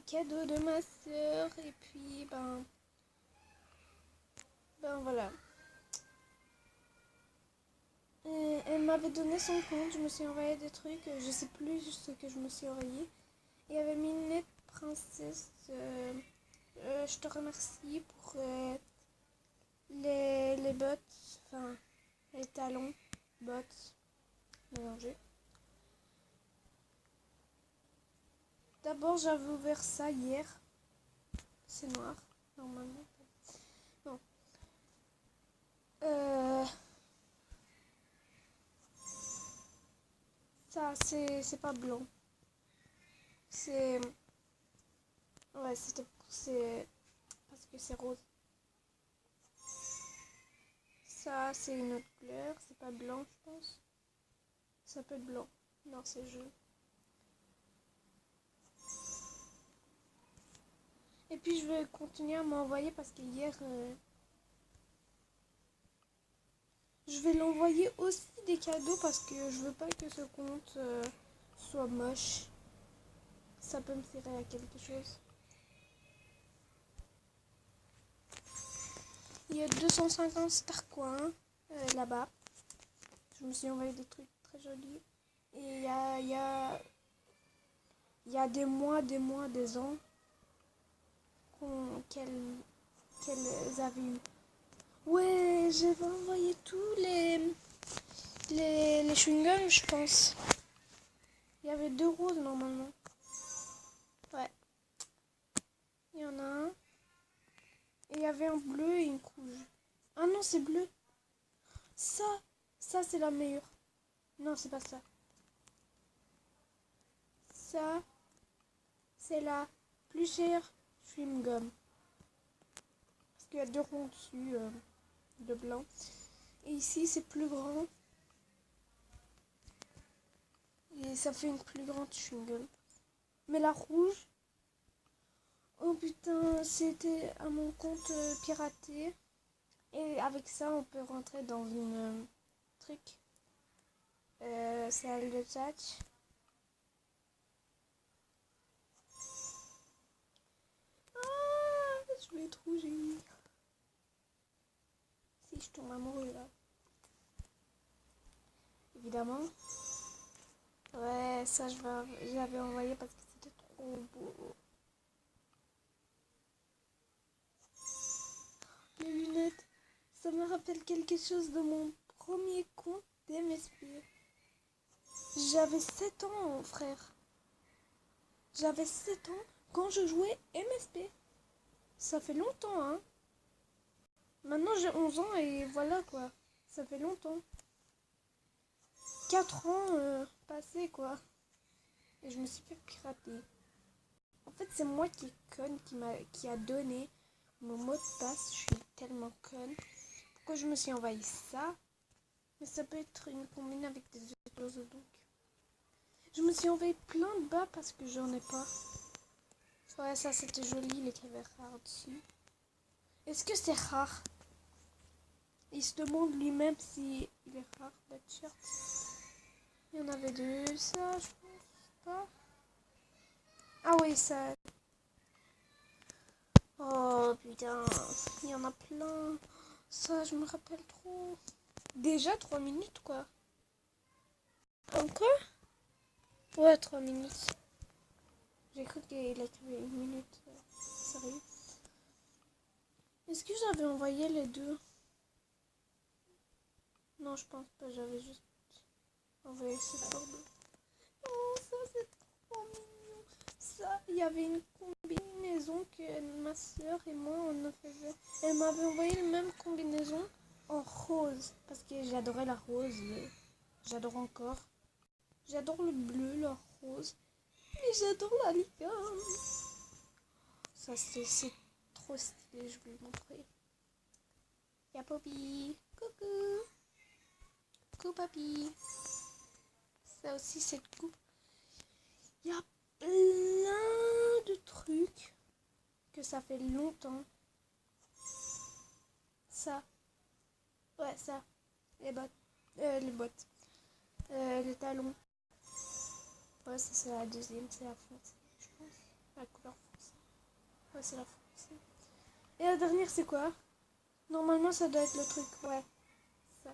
cadeau de ma soeur. Et puis, voilà. Et elle m'avait donné son compte, je me suis envoyé des trucs, je sais plus ce que je me suis envoyé. Et il y avait Minette Princesse. Je te remercie pour les bottes, enfin les talons, bottes mélangés. D'abord j'avais ouvert ça hier. C'est noir, normalement. Non. Ça, c'est pas blanc. C'est... Ouais, c'est parce que c'est rose. Ça, c'est une autre couleur. C'est pas blanc, je pense. Ça peut être blanc. Non, c'est jaune. Et puis, je vais continuer à m'envoyer parce que hier... je vais l'envoyer aussi des cadeaux parce que je veux pas que ce compte soit moche. Ça peut me servir à quelque chose. Il y a 250 Starcoins là-bas. Je me suis envoyé des trucs très jolis. Et il y a des mois, des ans qu'elles avaient eu. Ouais, j'avais envoyé tous les chewing-gums, je pense. Il y avait 2 roses normalement. Ouais. Il y en a un. Et il y avait un bleu et une rouge. Ah non, c'est bleu. Ça c'est la meilleure. Non, c'est pas ça. Ça, c'est la plus chère chewing-gum. Parce qu'il y a 2 ronds dessus de blanc. Et ici, c'est plus grand. Et ça fait une plus grande chewing-gum. Mais la rouge, oh putain, c'était à mon compte piraté. Et avec ça, on peut rentrer dans une truc. Salle de chat. Ah, je vais être rouge. Si je tombe amoureux là. Évidemment. Ouais, ça je l'avais envoyé parce que c'était trop beau. Les lunettes, ça me rappelle quelque chose de mon premier compte d'MSP. J'avais 7 ans, frère. J'avais 7 ans quand je jouais MSP. Ça fait longtemps, hein. Maintenant j'ai 11 ans et voilà quoi. Ça fait longtemps. 4 ans passés quoi. Et je me suis fait pirater. En fait c'est moi qui est conne qui a donné mon mot de passe. Je suis tellement conne. Pourquoi je me suis envoyé ça? Mais ça peut être une combine avec des autres choses donc. Je me suis envoyé plein de bas parce que j'en ai pas. Ouais, ça c'était joli, il écrivait rare dessus. Est-ce que c'est rare? Il se demande lui-même si il est rare, la t-shirt. Il y en avait 2, ça je pense pas. Ah oui, ça. Oh putain, il y en a plein. Ça, je me rappelle trop. Déjà 3 minutes quoi. Encore? Ouais, 3 minutes. J'ai cru qu'il écrivait 1 minute. Sérieux? Est-ce que j'avais envoyé les 2? Non, je pense pas. J'avais juste envoyé cette photo. Oh, ça c'est trop mignon. Ça, il y avait une combinaison que ma soeur et moi on a faisait. Elle m'avait envoyé la même combinaison en rose. Parce que j'adorais la rose. J'adore encore. J'adore le bleu, le rose. Mais j'adore la licorne. Ça c'est trop stylé, je vais vous montrer. Y'a Poppy. Coucou. Coucou Papy. Ça aussi c'est cool. Il y a plein de trucs que ça fait longtemps. Ça. Ouais, ça. Les bottes. Les talons. Ouais, ça c'est la deuxième, c'est la foncée, je pense. La couleur foncée. Ouais, c'est la fin. Et la dernière, c'est quoi? Normalement, ça doit être le truc, ouais. Ça.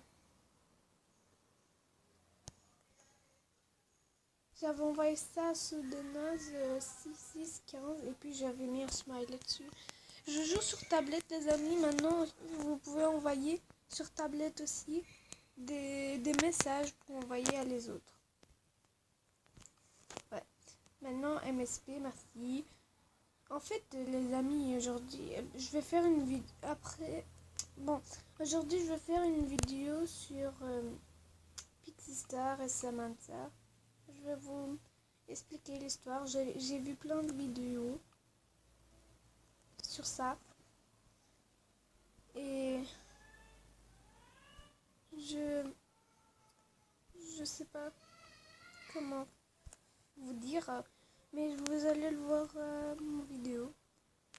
J'avais envoyé ça sous Denaz 6615 et puis j'avais mis un smiley dessus. Je joue sur tablette, les amis. Maintenant, vous pouvez envoyer sur tablette aussi des messages pour envoyer à les autres. Ouais. Maintenant, MSP, merci. En fait, les amis, aujourd'hui, je vais faire une vidéo après. Bon, aujourd'hui, je vais faire une vidéo sur Pixie Star et Samantha. Je vais vous expliquer l'histoire. J'ai vu plein de vidéos sur ça. Et je sais pas comment vous dire, mais vous allez le voir mon vidéo.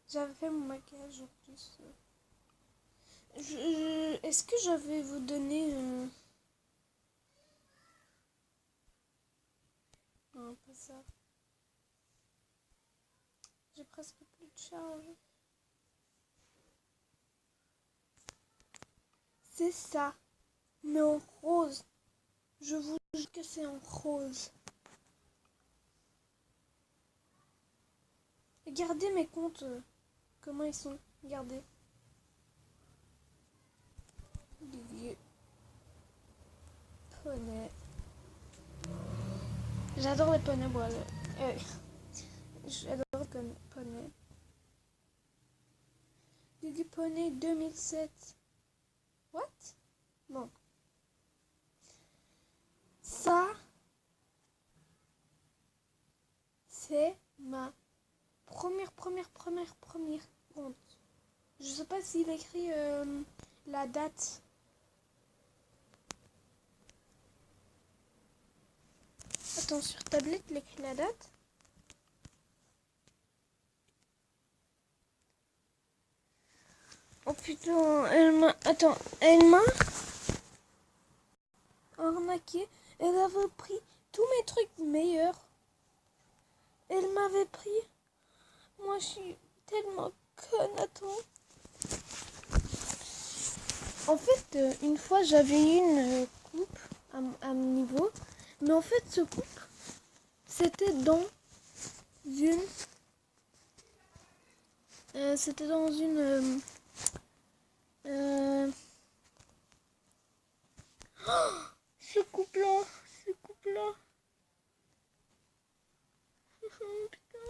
J'avais fait mon maquillage en plus. Est-ce que je vais vous donner non, pas ça. J'ai presque plus de charge. C'est ça, mais en rose. Je vous jure que c'est en rose. Regardez mes comptes, comment ils sont. Regardez. Didier. Poney. J'adore les poneys, voilà. J'adore les poneys. Didier Poney 2007. What? Bon. Ça, c'est ma première compte. Je sais pas s'il écrit la date. Attends, sur tablette, il écrit la date. Oh putain, elle m'a arnaqué. Elle avait pris tous mes trucs meilleurs. Elle m'avait pris. Moi, je suis tellement conne, attends. En fait, une fois, j'avais eu une coupe à mon niveau. Mais en fait, ce coupe, c'était dans une... Oh, ce couple-là. Putain,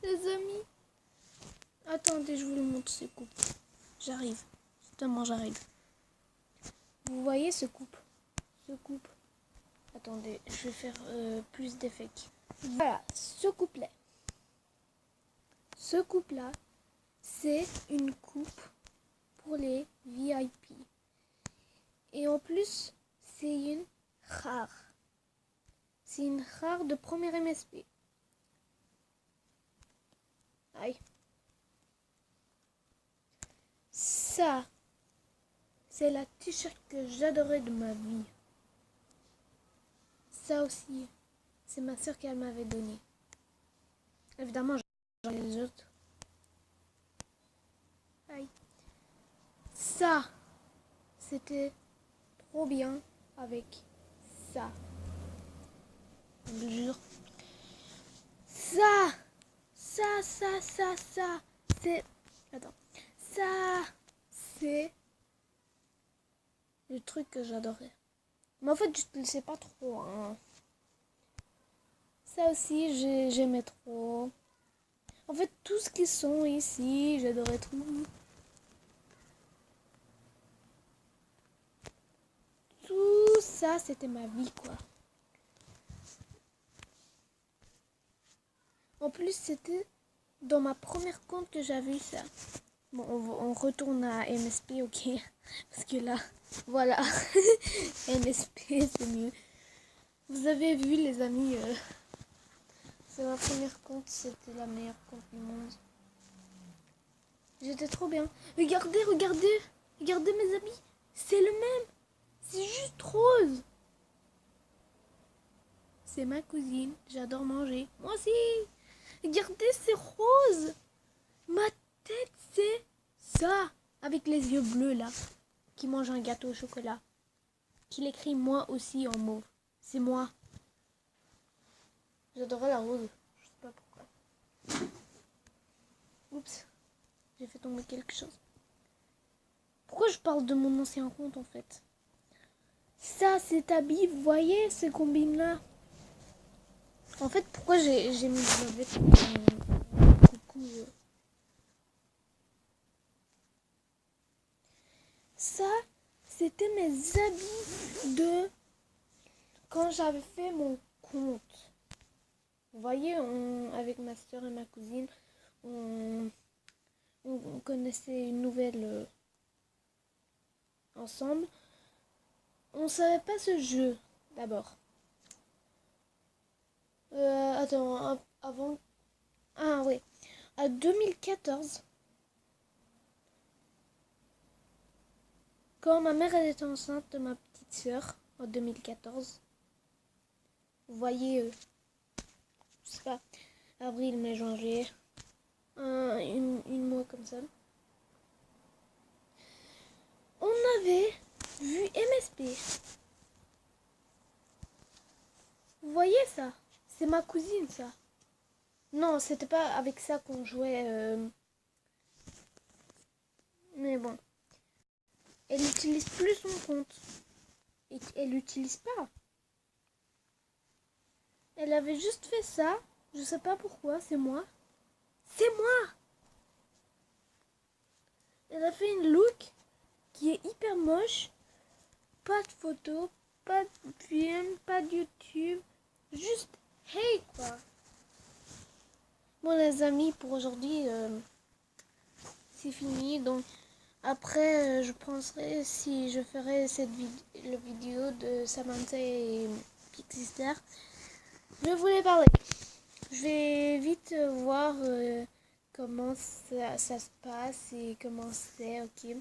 les amis. Attendez, je vous le montre, ce couple. J'arrive. Justement, j'arrive. Vous voyez ce couple? Attendez, je vais faire plus d'effets. Voilà, ce couple-là. Ce couple-là, c'est une coupe pour les VIP. Et en plus, c'est une rare. C'est une rare de premier MSP. Aïe. Ça, c'est la t-shirt que j'adorais de ma vie. Ça aussi, c'est ma soeur qui m'avait donné. Évidemment, j'en ai les autres. Aïe. Ça, c'était trop bien avec ça. Je vous jure. Ça, c'est... Attends. Ça, c'est le truc que j'adorais. Mais en fait, je ne sais pas trop. Hein. Ça aussi, j'aimais trop. En fait, tout ce qui sont ici, j'adorais trop. Tout ça, c'était ma vie, quoi. En plus, c'était dans ma première compte que j'avais eu ça. Bon, on retourne à MSP, ok. Parce que là, voilà. MSP, c'est mieux. Vous avez vu, les amis, c'est ma première compte. C'était la meilleure compte du monde. J'étais trop bien. Regardez mes amis. C'est le même. C'est juste rose. C'est ma cousine. J'adore manger. Moi aussi. Regardez, c'est rose. Ma tête, c'est ça. Avec les yeux bleus, là. Qui mange un gâteau au chocolat. Qui l'écrit moi aussi en mauve. C'est moi. J'adorais la rose. Je sais pas pourquoi. Oups. J'ai fait tomber quelque chose. Pourquoi je parle de mon ancien compte, en fait? Ça, c'est habit. Vous voyez ces combines-là? En fait, pourquoi j'ai mis le vêtement coucou. Ça, c'était mes habits de quand j'avais fait mon compte. Vous voyez, avec ma soeur et ma cousine, on connaissait une nouvelle ensemble. On savait pas ce jeu, d'abord. Attends, avant... Ah oui, à 2014, quand ma mère elle était enceinte de ma petite soeur, en 2014, vous voyez, je sais pas, avril, mai, juin, juillet, une mois comme ça. On avait vu MSP. Vous voyez ça? C'est ma cousine, ça. Non, c'était pas avec ça qu'on jouait. Mais bon. Elle n'utilise plus son compte. Et elle l'utilise pas. Elle avait juste fait ça. Je sais pas pourquoi, c'est moi. C'est moi! Elle a fait une look qui est hyper moche. Pas de photos, pas de film, pas de YouTube. Juste hey quoi. Bon les amis, pour aujourd'hui, c'est fini. Donc après, je penserai si je ferai la vidéo de Samantha et Pixistar. Je voulais parler. Je vais vite voir comment ça se passe et comment c'est, ok.